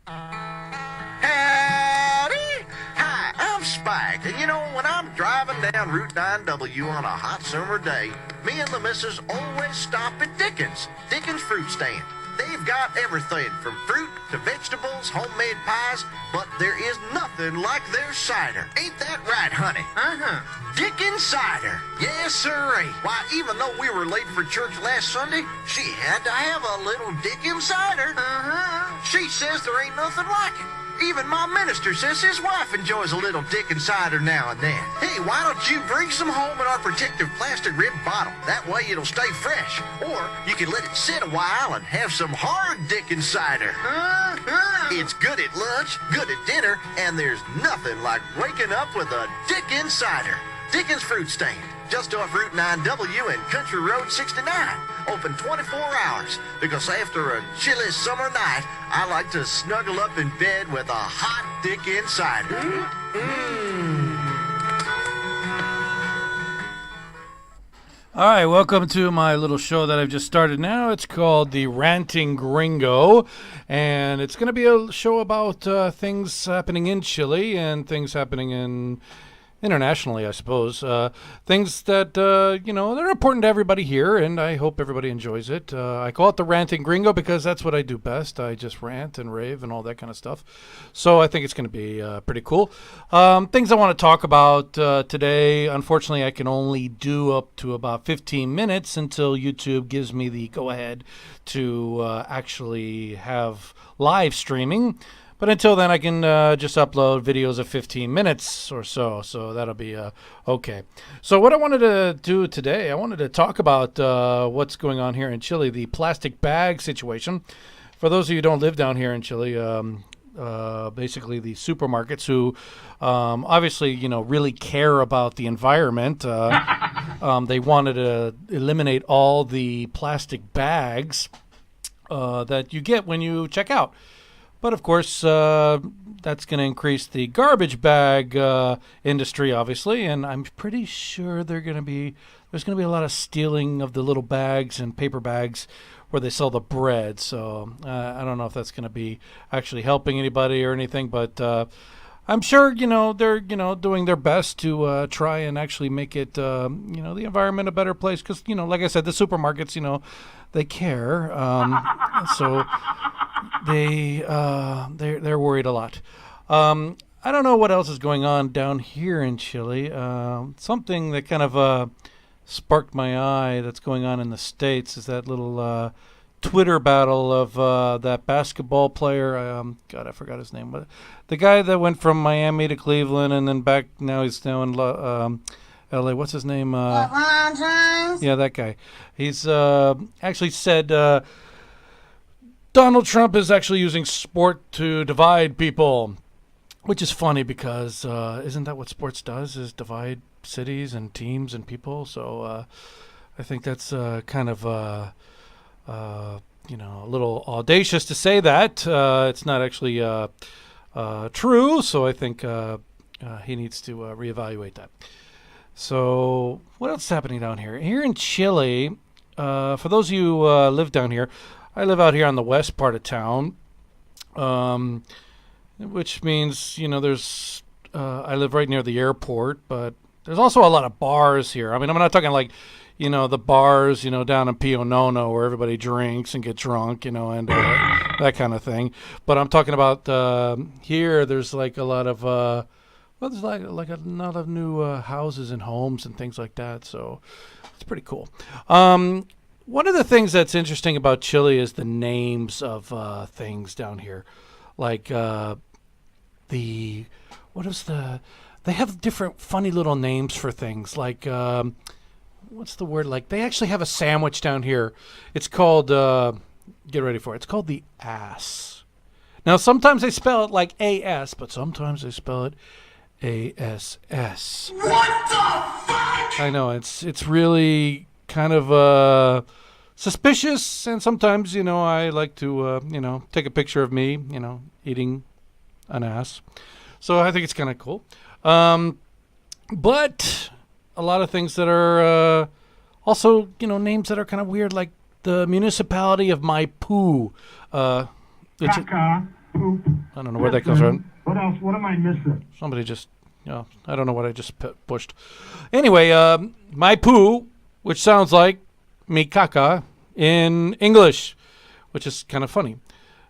Howdy! Hi, I'm Spike, and when I'm driving down Route 9W on a hot summer day, me and the missus always stop at Dickens Fruit Stand. They've got everything from fruit to vegetables, homemade pies, but there is nothing like their cider. Ain't that right, honey? Uh-huh. Dickens Cider. Yes, sirree. Why, even though we were late for church last Sunday, she had to have a little Dickens Cider. Uh-huh. She says there ain't nothing like it. Even my minister says his wife enjoys a little Dickens Cider now and then. Hey, why don't you bring some home in our protective plastic rib bottle? That way it'll stay fresh. Or you can let it sit a while and have some hard Dickens Cider. Uh-huh. It's good at lunch, good at dinner, and there's nothing like waking up with a Dickens Cider. Dickens Fruit Stand, just off Route 9W and Country Road 69. Open 24 hours, because after a chilly summer night, I like to snuggle up in bed with a hot Dickens Cider. All right, welcome to my little show that I've just started now. It's called The Ranting Gringo, and it's going to be a show about things happening in Chile and things happening internationally, I suppose. Things that, they're important to everybody here, and I hope everybody enjoys it. I call it The Ranting Gringo because that's what I do best. I just rant and rave and all that kind of stuff. So I think it's going to be pretty cool. Things I want to talk about today, unfortunately, I can only do up to about 15 minutes until YouTube gives me the go-ahead to actually have live streaming. But until then, I can just upload videos of 15 minutes or so. So that'll be okay. So what I wanted to do today, I wanted to talk about what's going on here in Chile, the plastic bag situation. For those of you who don't live down here in Chile, basically the supermarkets who obviously, really care about the environment. They wanted to eliminate all the plastic bags that you get when you check out. But of course, that's going to increase the garbage bag industry, obviously, and I'm pretty sure there's going to be a lot of stealing of the little bags and paper bags where they sell the bread. So I don't know if that's going to be actually helping anybody or anything, but I'm sure they're doing their best to try and actually make it the environment a better place because like I said, the supermarkets they care, so. They're worried a lot. I don't know what else is going on down here in Chile. Something that kind of sparked my eye that's going on in the States is that little Twitter battle of that basketball player. God, I forgot his name. But the guy that went from Miami to Cleveland and then back. Now he's now in L.A. What's his name? LeBron James? Yeah, that guy. He's actually said. Donald Trump is actually using sport to divide people, which is funny because isn't that what sports does, is divide cities and teams and people? So I think that's kind of, a little audacious to say that. It's not actually true, so I think he needs to reevaluate that. So what else is happening down here? Here in Chile, for those of you who live down here, I live out here on the west part of town, which means, there's, I live right near the airport, but there's also a lot of bars here. I mean, I'm not talking like, the bars, down in Pio Nono where everybody drinks and get drunk, and that kind of thing. But I'm talking about here, there's like a lot of, there's like a lot of new houses and homes and things like that. So it's pretty cool. One of the things that's interesting about Chile is the names of things down here. Like they have different funny little names for things. Like, what's the word? Like, they actually have a sandwich down here. It's called, get ready for it. It's called the ass. Now, sometimes they spell it like A-S, but sometimes they spell it A-S-S. What the fuck? I know, it's really kind of suspicious, and sometimes I like to take a picture of me eating an ass, so I think it's kind of cool. But a lot of things that are also names that are kind of weird, like the municipality of Maipú, which I don't know where that comes from. What else? What am I missing? Somebody just, I don't know what I just pushed. Anyway, my poo, which sounds like me caca in English, which is kind of funny.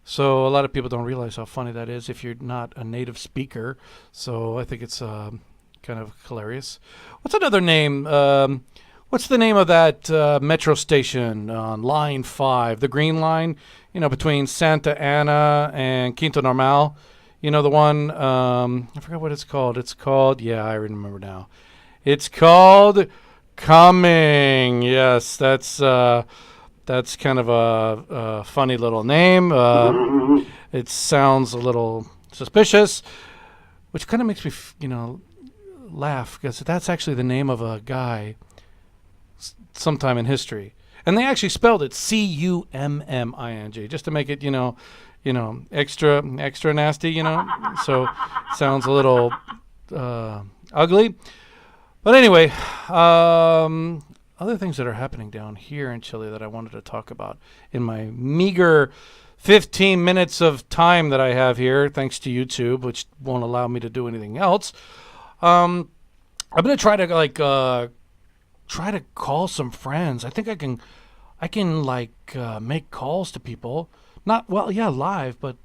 So a lot of people don't realize how funny that is if you're not a native speaker. So I think it's kind of hilarious. What's another name? What's the name of that metro station on Line 5, the Green Line, between Santa Ana and Quinto Normal? You know the one, I forgot what it's called. It's called, I remember now. It's called Coming. Yes, that's kind of a funny little name. It sounds a little suspicious, which kind of makes me, laugh, because that's actually the name of a guy sometime in history. And they actually spelled it Cuming, just to make it, extra nasty, So it sounds a little ugly. But anyway, other things that are happening down here in Chile that I wanted to talk about in my meager 15 minutes of time that I have here, thanks to YouTube, which won't allow me to do anything else. I'm going to try to call some friends. I think I can make calls to people. Not, live, but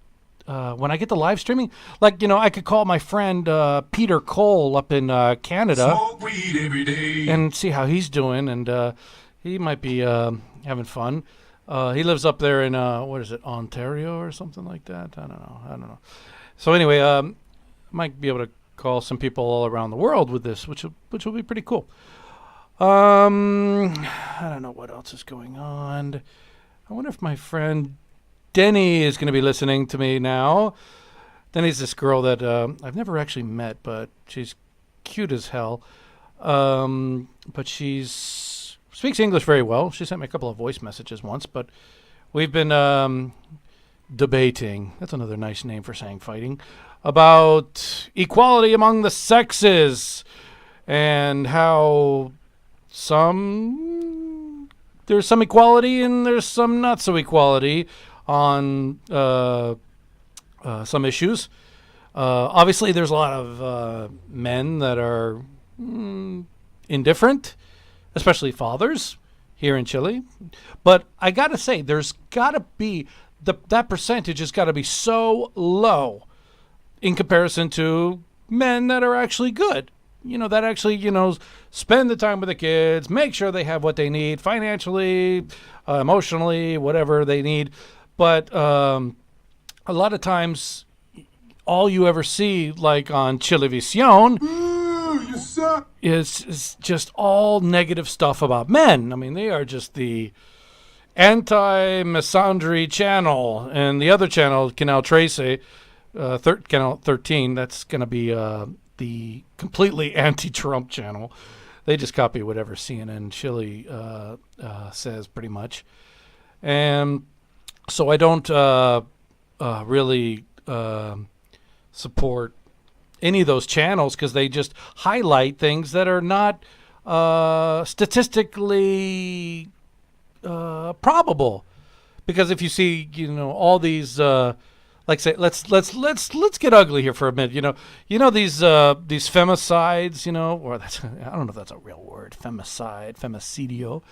when I get the live streaming, I could call my friend Peter Cole up in Canada. Smoke weed every day. And see how he's doing, and he might be having fun. He lives up there in Ontario or something like that. I don't know. So anyway, might be able to call some people all around the world with this, which will be pretty cool. I don't know what else is going on. I wonder if my friend Denny is going to be listening to me now. Denny's this girl that I've never actually met, but she's cute as hell. But speaks English very well. She sent me a couple of voice messages once, but we've been debating. That's another nice name for saying fighting. About equality among the sexes and how there's some equality and there's some not so equality on some issues. Obviously, there's a lot of men that are indifferent, especially fathers here in Chile. But I got to say, there's got to be, that percentage has got to be so low in comparison to men that are actually good. That actually, spend the time with the kids, make sure they have what they need financially, emotionally, whatever they need. But a lot of times, all you ever see, like on Chilevisión, is just all negative stuff about men. I mean, they are just the anti-misandry channel. And the other channel, Canal 13, Canal 13, that's going to be the completely anti-Trump channel. They just copy whatever CNN Chile says, pretty much. And so I don't really support any of those channels because they just highlight things that are not statistically probable. Because if you see, all these say, let's get ugly here for a minute. These femicides, or that's, I don't know if that's a real word, femicidio,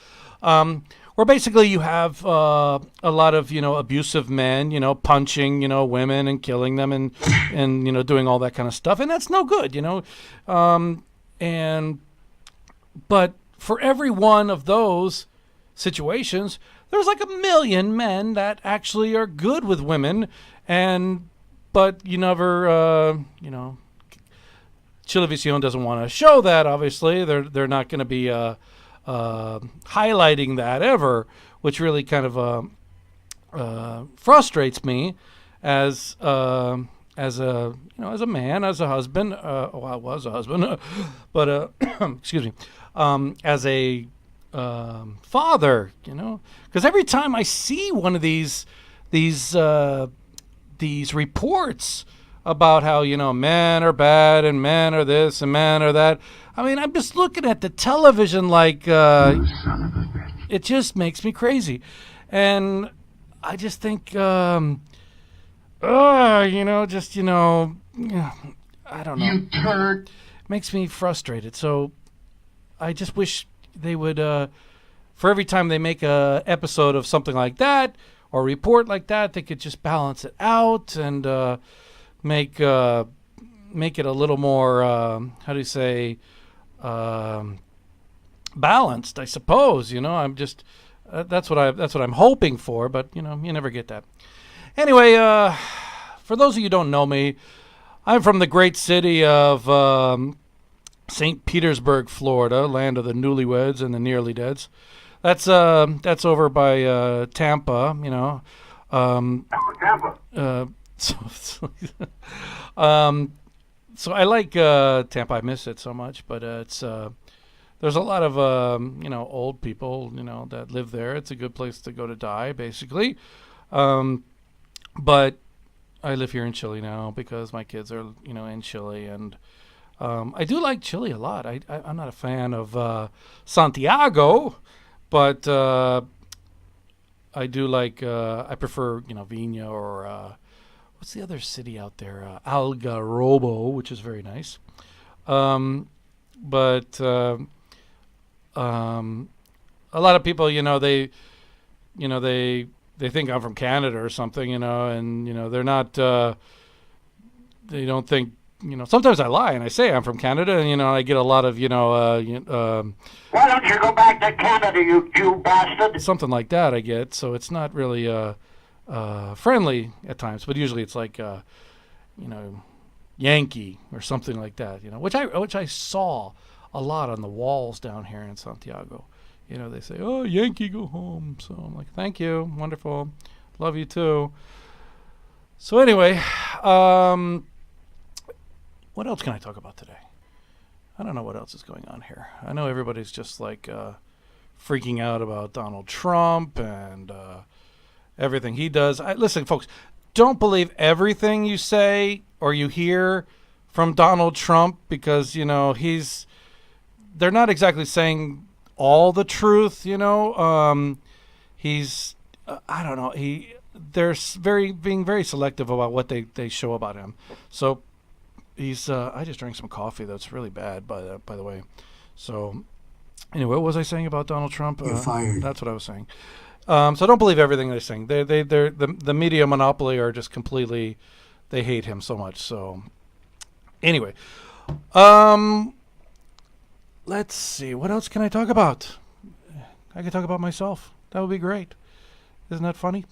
where basically you have a lot of abusive men, punching women and killing them and doing all that kind of stuff, and that's no good, but for every one of those situations, there's like 1 million men that actually are good with women. But you never, Chilevisión doesn't want to show that. Obviously, they're not going to be highlighting that ever, which really kind of frustrates me as a man, as a husband. I was a husband, but excuse me, as a father, because every time I see one of these reports about how, men are bad and men are this and men are that. I mean, I'm just looking at the television like it just makes me crazy. And I just think I don't know. You turd. Makes me frustrated. So I just wish they would, for every time they make a episode of something like that or report like that, they could just balance it out and make it a little more, how do you say, balanced, I suppose. I'm just that's what I'm hoping for, but you never get that. Anyway, for those of you who don't know me, I'm from the great city of St. Petersburg, Florida, land of the newlyweds and the nearly deads. That's over by Tampa, Tampa. So I like Tampa. I miss it so much, but it's there's a lot of old people that live there. It's a good place to go to die, basically. But I live here in Chile now because my kids are in Chile, and I do like Chile a lot. I'm not a fan of Santiago, but I do like I prefer Viña or what's the other city out there? Algarrobo, which is very nice. But a lot of people, they think I'm from Canada or something, and they're not. They don't think. Sometimes I lie and I say I'm from Canada, and I get a lot of Why don't you go back to Canada, you Jew bastard? something like that I get. So it's not really friendly at times, but usually it's like Yankee or something like that, which I saw a lot on the walls down here in Santiago. They say, "Oh, Yankee, go home." So I'm like, "Thank you, wonderful, love you too." So anyway, what else can I talk about today? I don't know what else is going on here. I know everybody's just like freaking out about Donald Trump and everything he does. Listen, folks, don't believe everything you say or you hear from Donald Trump because, they're not exactly saying all the truth, he's, I don't know, they're being very selective about what they show about him. So he's, I just drank some coffee that's really bad, by the way. So anyway, what was I saying about Donald Trump? You're fired. That's what I was saying. So don't believe everything they're saying. They're the media monopoly are just completely, they hate him so much. So anyway, let's see. What else can I talk about? I could talk about myself. That would be great. Isn't that funny?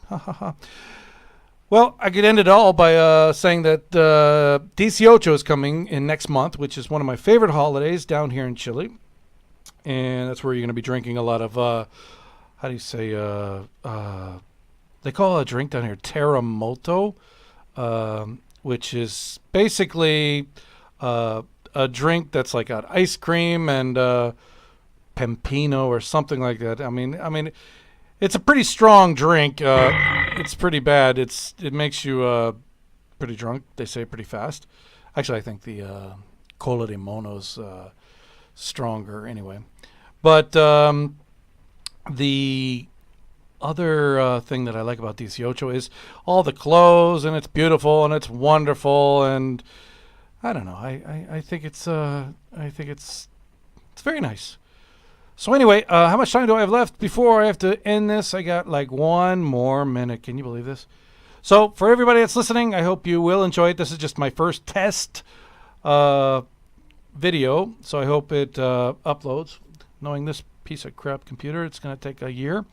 Well, I could end it all by saying that DC is coming in next month, which is one of my favorite holidays down here in Chile. And that's where you're going to be drinking a lot of, how do you say, they call a drink down here terremoto, which is basically a drink that's like got ice cream and pepino or something like that. I mean, it's a pretty strong drink. It's pretty bad. It makes you pretty drunk. They say pretty fast. Actually, I think the Cola de Mono's stronger anyway. But the other thing that I like about DC is all the clothes, and it's beautiful and it's wonderful, and I don't know. I think it's very nice. So anyway, how much time do I have left before I have to end this? I got like 1 more minute. Can you believe this? So for everybody that's listening, I hope you will enjoy it. This is just my first test video, so I hope it uploads. Knowing this piece of crap computer, it's going to take a year.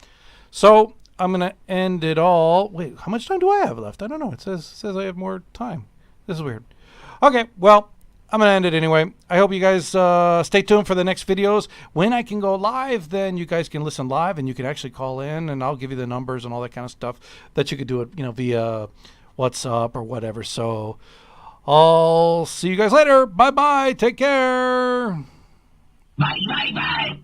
So I'm going to end it all. Wait, how much time do I have left? I don't know. It says I have more time. This is weird. Okay, well, I'm going to end it anyway. I hope you guys stay tuned for the next videos. When I can go live, then you guys can listen live, and you can actually call in, and I'll give you the numbers and all that kind of stuff that you could do it, via WhatsApp or whatever. So I'll see you guys later. Bye-bye. Take care. Bye, bye, bye.